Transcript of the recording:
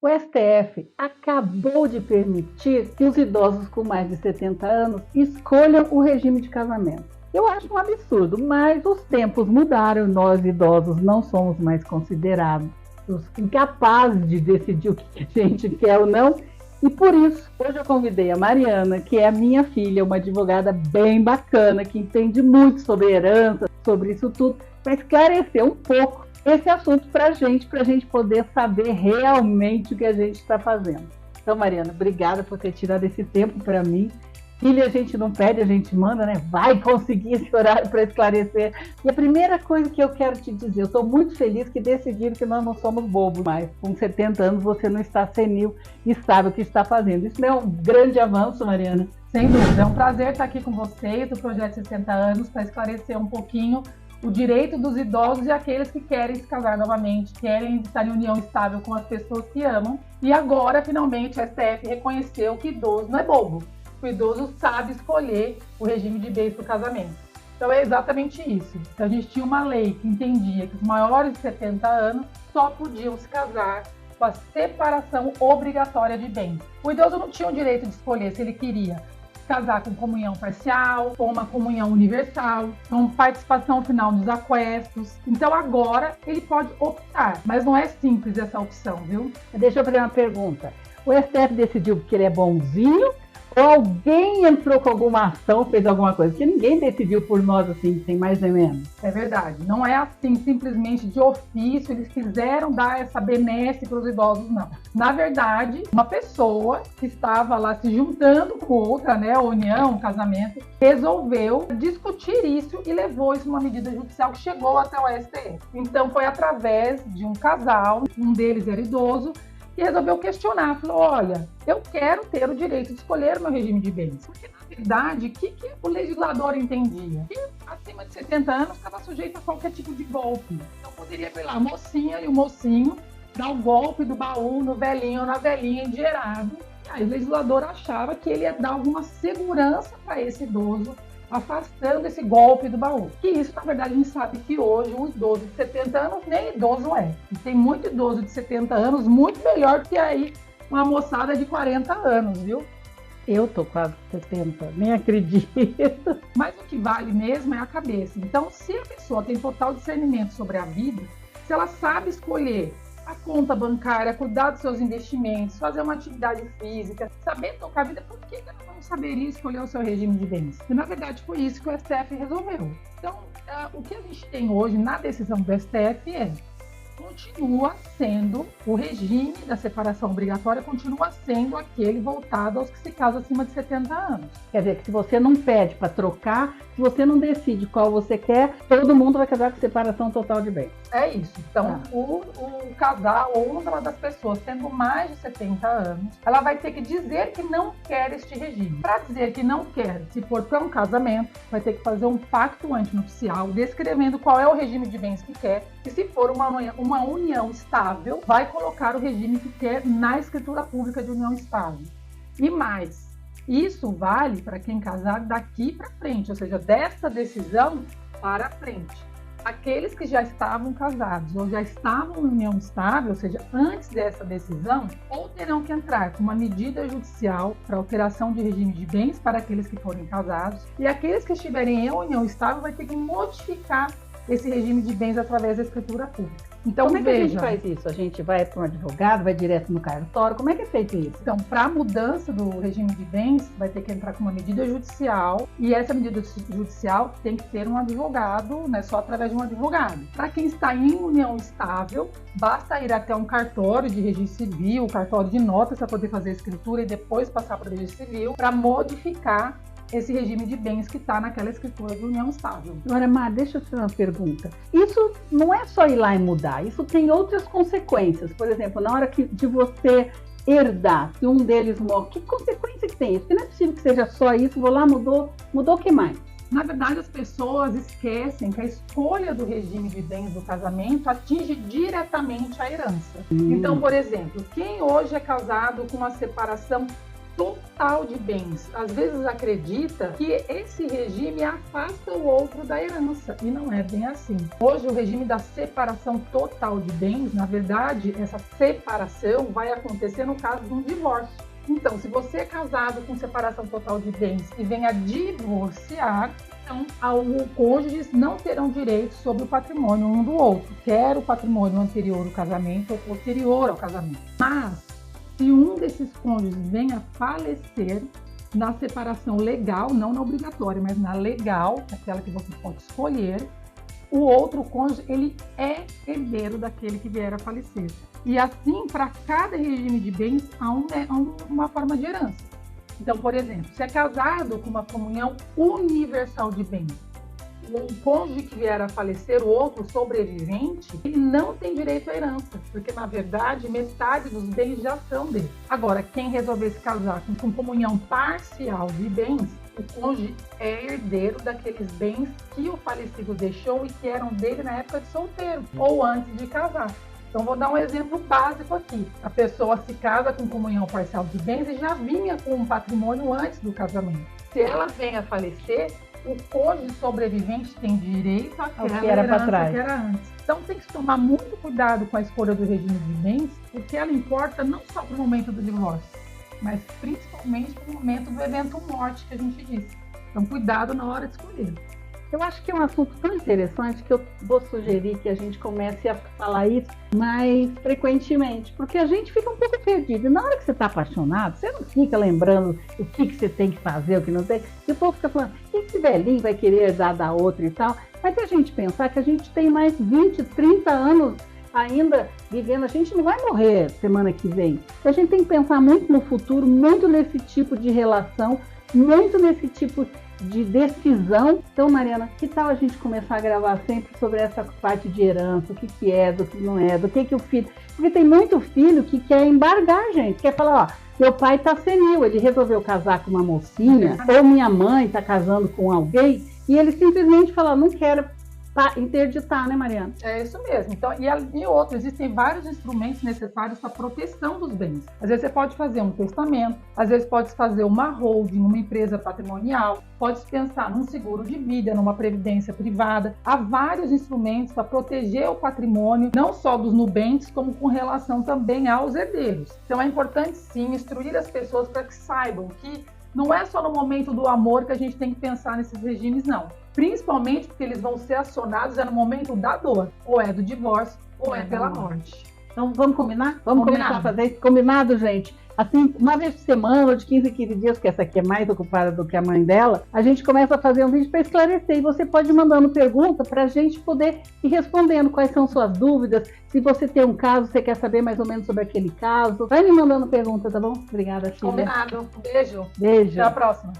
O STF acabou de permitir que os idosos com mais de 70 anos escolham o regime de casamento. Eu acho um absurdo, mas os tempos mudaram, nós idosos não somos mais considerados os incapazes de decidir o que a gente quer ou não. E por isso, hoje eu convidei a Mariana, que é a minha filha, uma advogada bem bacana, que entende muito sobre herança, sobre isso tudo, para esclarecer um pouco esse assunto para a gente poder saber realmente o que a gente está fazendo. Então, Mariana, obrigada por ter tirado esse tempo para mim. Filha, a gente não pede, a gente manda, né? Vai conseguir esse horário para esclarecer. E a primeira coisa que eu quero te dizer, eu estou muito feliz que decidiram que nós não somos bobos mais. Com 70 anos você não está senil e sabe o que está fazendo. Isso não é um grande avanço, Mariana? Sem dúvida, é um prazer estar aqui com vocês do Projeto 60 Anos para esclarecer um pouquinho o direito dos idosos e aqueles que querem se casar novamente, querem estar em união estável com as pessoas que amam. E agora, finalmente, o STF reconheceu que idoso não é bobo. O idoso sabe escolher o regime de bens para o casamento. Então é exatamente isso. Então, a gente tinha uma lei que entendia que os maiores de 70 anos só podiam se casar com a separação obrigatória de bens. O idoso não tinha o direito de escolher se ele queria casar com comunhão parcial, ou uma comunhão universal, com participação final nos aquestos. Então agora ele pode optar, mas não é simples essa opção, viu? Deixa eu fazer uma pergunta. O STF decidiu porque ele é bonzinho? Ou alguém entrou com alguma ação, fez alguma coisa? Porque ninguém decidiu por nós assim, sem mais nem menos. É verdade. Não é assim, simplesmente de ofício, eles quiseram dar essa benesse para os idosos, não. Na verdade, uma pessoa que estava lá se juntando com outra, né, união, casamento, resolveu discutir isso e levou isso numa medida judicial que chegou até o STF. Então foi através de um casal, um deles era idoso, e resolveu questionar, falou, olha, eu quero ter o direito de escolher o meu regime de bens. Porque, na verdade, o que o legislador entendia? Que acima de 70 anos estava sujeito a qualquer tipo de golpe. Então, poderia vir lá a mocinha e o mocinho dar o golpe do baú no velhinho ou na velhinha endinheirado. E aí o legislador achava que ele ia dar alguma segurança para esse idoso, afastando esse golpe do baú. Que isso, na verdade, a gente sabe que hoje um idoso de 70 anos nem idoso é. E tem muito idoso de 70 anos muito melhor que aí uma moçada de 40 anos, viu? Eu tô quase 70, nem acredito. Mas o que vale mesmo é a cabeça. Então, se a pessoa tem total discernimento sobre a vida, se ela sabe escolher a conta bancária, cuidar dos seus investimentos, fazer uma atividade física, saber tocar a vida, por que ela não saberia escolher o seu regime de bens? E, na verdade, foi isso que o STF resolveu. Então, o que a gente tem hoje na decisão do STF continua sendo, o regime da separação obrigatória continua sendo aquele voltado aos que se casam acima de 70 anos. Quer dizer, que se você não pede para trocar, se você não decide qual você quer, todo mundo vai casar com separação total de bens. É isso. Então, o casal ou uma das pessoas tendo mais de 70 anos, ela vai ter que dizer que não quer este regime. Para dizer que não quer, se for para um casamento, vai ter que fazer um pacto antinupcial descrevendo qual é o regime de bens que quer. E se for uma união estável, vai colocar o regime que quer na escritura pública de união estável. E mais, isso vale para quem casar daqui para frente, ou seja, desta decisão para frente. Aqueles que já estavam casados ou já estavam em união estável, ou seja, antes dessa decisão, ou terão que entrar com uma medida judicial para alteração de regime de bens para aqueles que forem casados, e aqueles que estiverem em união estável vai ter que modificar esse regime de bens através da escritura pública. Então, como é que a gente faz isso? A gente vai para um advogado, vai direto no cartório? Como é que é feito isso? Então, para a mudança do regime de bens, vai ter que entrar com uma medida judicial, e essa medida judicial tem que ter um advogado, né, só através de um advogado. Para quem está em união estável, basta ir até um cartório de registro civil, cartório de notas para poder fazer a escritura e depois passar para o registro civil para modificar esse regime de bens que está naquela escritura de união estável. Agora, Mar, deixa eu te fazer uma pergunta. Isso não é só ir lá e mudar, isso tem outras consequências. Por exemplo, na hora de você herdar, se um deles morre, que consequência que tem isso? Porque não é possível que seja só isso, vou lá, mudou o que mais? Na verdade, as pessoas esquecem que a escolha do regime de bens do casamento atinge diretamente a herança. Então, por exemplo, quem hoje é casado com uma separação total de bens. Às vezes acredita que esse regime afasta o outro da herança, e não é bem assim. Hoje, o regime da separação total de bens, na verdade, essa separação vai acontecer no caso de um divórcio. Então, se você é casado com separação total de bens e vem a divorciar, então os cônjuges não terão direitos sobre o patrimônio um do outro, quer o patrimônio anterior ao casamento ou posterior ao casamento. Mas, se um desses cônjuges vem a falecer na separação legal, não na obrigatória, mas na legal, aquela que você pode escolher, o outro cônjuge ele é herdeiro daquele que vier a falecer. E assim, para cada regime de bens, há uma forma de herança. Então, por exemplo, se é casado com uma comunhão universal de bens, o cônjuge que vier a falecer, o outro sobrevivente, ele não tem direito à herança, porque, na verdade, metade dos bens já são dele. Agora, quem resolver se casar com comunhão parcial de bens, o cônjuge é herdeiro daqueles bens que o falecido deixou e que eram dele na época de solteiro, ou antes de casar. Então, vou dar um exemplo básico aqui. A pessoa se casa com comunhão parcial de bens e já vinha com um patrimônio antes do casamento. Se ela vem a falecer, o cônjuge sobrevivente tem direito àquela que era herança para trás. que era antes. Então, tem que tomar muito cuidado com a escolha do regime de bens, porque ela importa não só para o momento do divórcio, mas principalmente para o momento do evento morte que a gente disse. Então, cuidado na hora de escolher. Eu acho que é um assunto tão interessante que eu vou sugerir que a gente comece a falar isso mais frequentemente, porque a gente fica um pouco perdido. E na hora que você está apaixonado, você não fica lembrando o que você tem que fazer, o que não tem. E o povo fica falando, esse velhinho vai querer herdar da outra e tal. Mas a gente pensar que a gente tem mais 20, 30 anos ainda vivendo, a gente não vai morrer semana que vem. A gente tem que pensar muito no futuro, muito nesse tipo de relação, muito nesse tipo de decisão. Então, Mariana, que tal a gente começar a gravar sempre sobre essa parte de herança, o que é, do que não é, do que o filho... Porque tem muito filho que quer embargar, gente, quer falar, ó, meu pai tá senil, ele resolveu casar com uma mocinha, ou minha mãe tá casando com alguém, e ele simplesmente fala, não quero interditar, né, Mariana? É isso mesmo. Então, e outro, existem vários instrumentos necessários para a proteção dos bens. Às vezes você pode fazer um testamento, às vezes pode fazer uma holding, uma empresa patrimonial, pode pensar num seguro de vida, numa previdência privada. Há vários instrumentos para proteger o patrimônio, não só dos nubentes, como com relação também aos herdeiros. Então é importante sim instruir as pessoas para que saibam que não é só no momento do amor que a gente tem que pensar nesses regimes, não. Principalmente porque eles vão ser acionados no momento da dor, ou é do divórcio, ou é pela morte. Então, vamos combinar? Vamos começar a fazer isso? Combinado, gente? Assim, uma vez por semana, ou de 15 em 15 dias, que essa aqui é mais ocupada do que a mãe dela, a gente começa a fazer um vídeo para esclarecer. E você pode ir mandando pergunta para a gente poder ir respondendo quais são suas dúvidas. Se você tem um caso, você quer saber mais ou menos sobre aquele caso, vai me mandando pergunta, tá bom? Obrigada, filha. Combinado. Beijo. Beijo. Até a próxima.